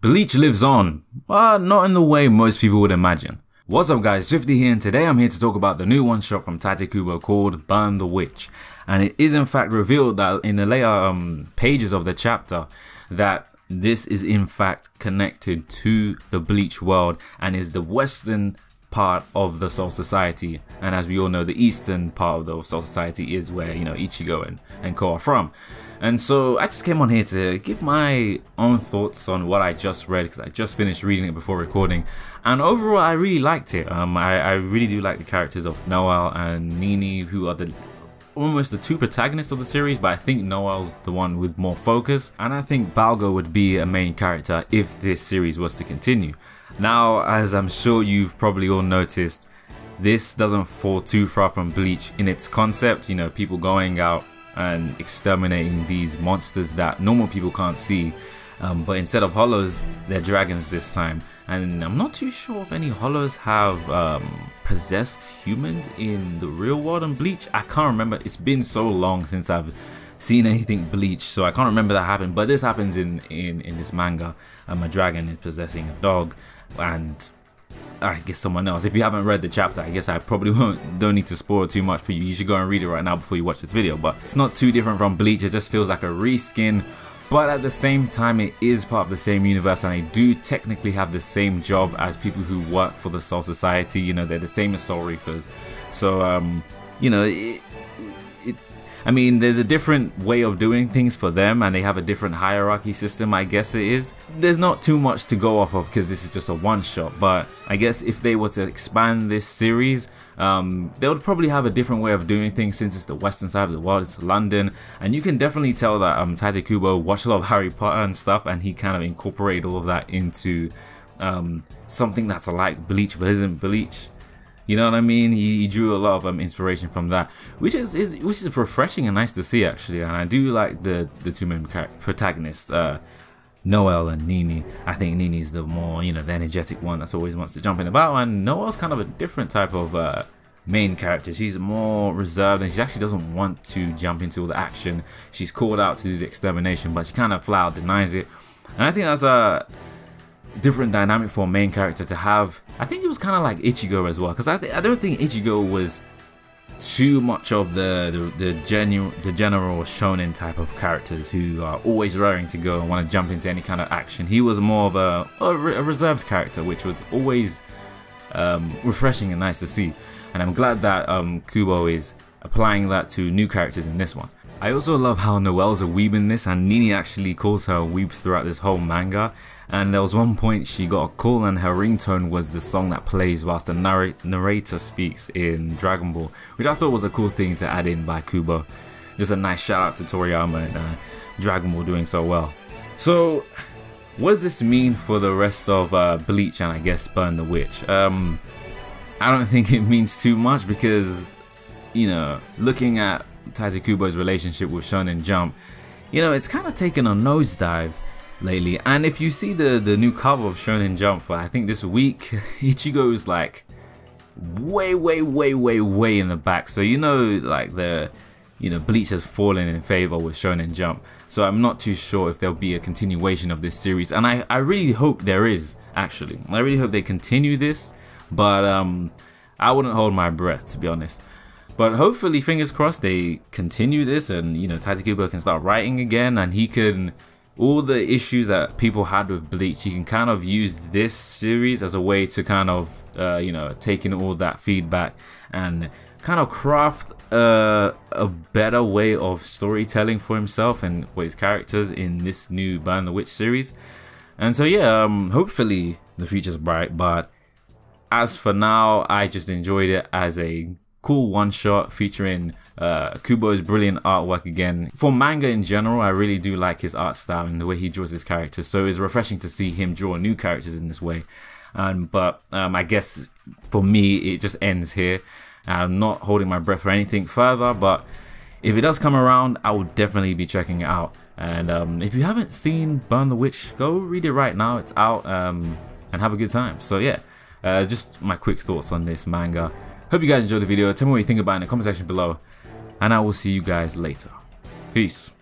Bleach lives on, but not in the way most people would imagine. What's up guys, Swifty here, and today I'm here to talk about the new one-shot from Tite Kubo called Burn the Witch. And it is in fact revealed that in the later pages of the chapter that this is in fact connected to the Bleach world and is the western part of the Soul Society. And as we all know, the eastern part of the Soul Society is where, you know, Ichigo and Ko are from. And so I just came on here to give my own thoughts on what I just read, because I just finished reading it before recording, and overall I really liked it. I really do like the characters of Noel and Nini, who are almost the two protagonists of the series, but I think Noel's the one with more focus, and I think Balgo would be a main character if this series was to continue. Now, as I'm sure you've probably all noticed, this doesn't fall too far from Bleach in its concept, you know, people going out and exterminating these monsters that normal people can't see, but instead of hollows, they're dragons this time. And I'm not too sure if any hollows have possessed humans in the real world in Bleach. I can't remember, it's been so long since I've seen anything Bleach, so I can't remember that happened, but this happens in this manga. A dragon is possessing a dog, and I guess someone else. If you haven't read the chapter, I guess I probably don't need to spoil too much for you. You should go and read it right now before you watch this video. But it's not too different from Bleach, it just feels like a reskin, but at the same time it is part of the same universe, and they do technically have the same job as people who work for the Soul Society. You know, they're the same as Soul Reapers, so you know, I mean, there's a different way of doing things for them, and they have a different hierarchy system, I guess it is. There's not too much to go off of because this is just a one-shot, but I guess if they were to expand this series, they would probably have a different way of doing things, since it's the western side of the world, it's London, and you can definitely tell that Tite Kubo watched a lot of Harry Potter and stuff, and he kind of incorporated all of that into something that's like Bleach but isn't Bleach. You know what I mean? He drew a lot of inspiration from that, which is refreshing and nice to see actually. And I do like the two main protagonists, Noel and Nini. I think Nini's the more, you know, the energetic one that's always wants to jump in about, and Noel's kind of a different type of main character. She's more reserved, and she actually doesn't want to jump into all the action. She's called out to do the extermination, but she kind of flat out denies it. And I think that's a different dynamic for a main character to have. I think it was kind of like Ichigo as well, because I don't think Ichigo was too much of the general shonen type of characters who are always raring to go and want to jump into any kind of action. He was more of a reserved character, which was always refreshing and nice to see. And I'm glad that Kubo is applying that to new characters in this one. I also love how Noel's a weeb in this, and Nini actually calls her a weeb throughout this whole manga. And there was one point she got a call and her ringtone was the song that plays whilst the narrator speaks in Dragon Ball, which I thought was a cool thing to add in by Kubo. Just a nice shout out to Toriyama and Dragon Ball doing so well. So what does this mean for the rest of Bleach and I guess Burn the Witch? I don't think it means too much, because, you know, looking at Tite Kubo's relationship with Shonen Jump, you know, it's kind of taken a nosedive lately. And if you see the new cover of Shonen Jump for I think this week, Ichigo is like way in the back, so you know, like Bleach has fallen in favor with Shonen Jump. So I'm not too sure if there'll be a continuation of this series, and I really hope there is. Actually, I really hope they continue this, but I wouldn't hold my breath, to be honest. But hopefully, fingers crossed, they continue this, and, you know, Tite Kubo can start writing again, and he can, all the issues that people had with Bleach, he can kind of use this series as a way to kind of, you know, take in all that feedback and kind of craft a better way of storytelling for himself and for his characters in this new Burn the Witch series. And so yeah, hopefully the future's bright, but as for now, I just enjoyed it as a cool one-shot featuring Kubo's brilliant artwork again. For manga in general, I really do like his art style and the way he draws his characters, so it's refreshing to see him draw new characters in this way. But I guess for me it just ends here. I'm not holding my breath for anything further, but if it does come around, I will definitely be checking it out. And if you haven't seen Burn the Witch, go read it right now, it's out, and have a good time. So yeah, just my quick thoughts on this manga. Hope you guys enjoyed the video. Tell me what you think about it in the comment section below, and I will see you guys later. Peace.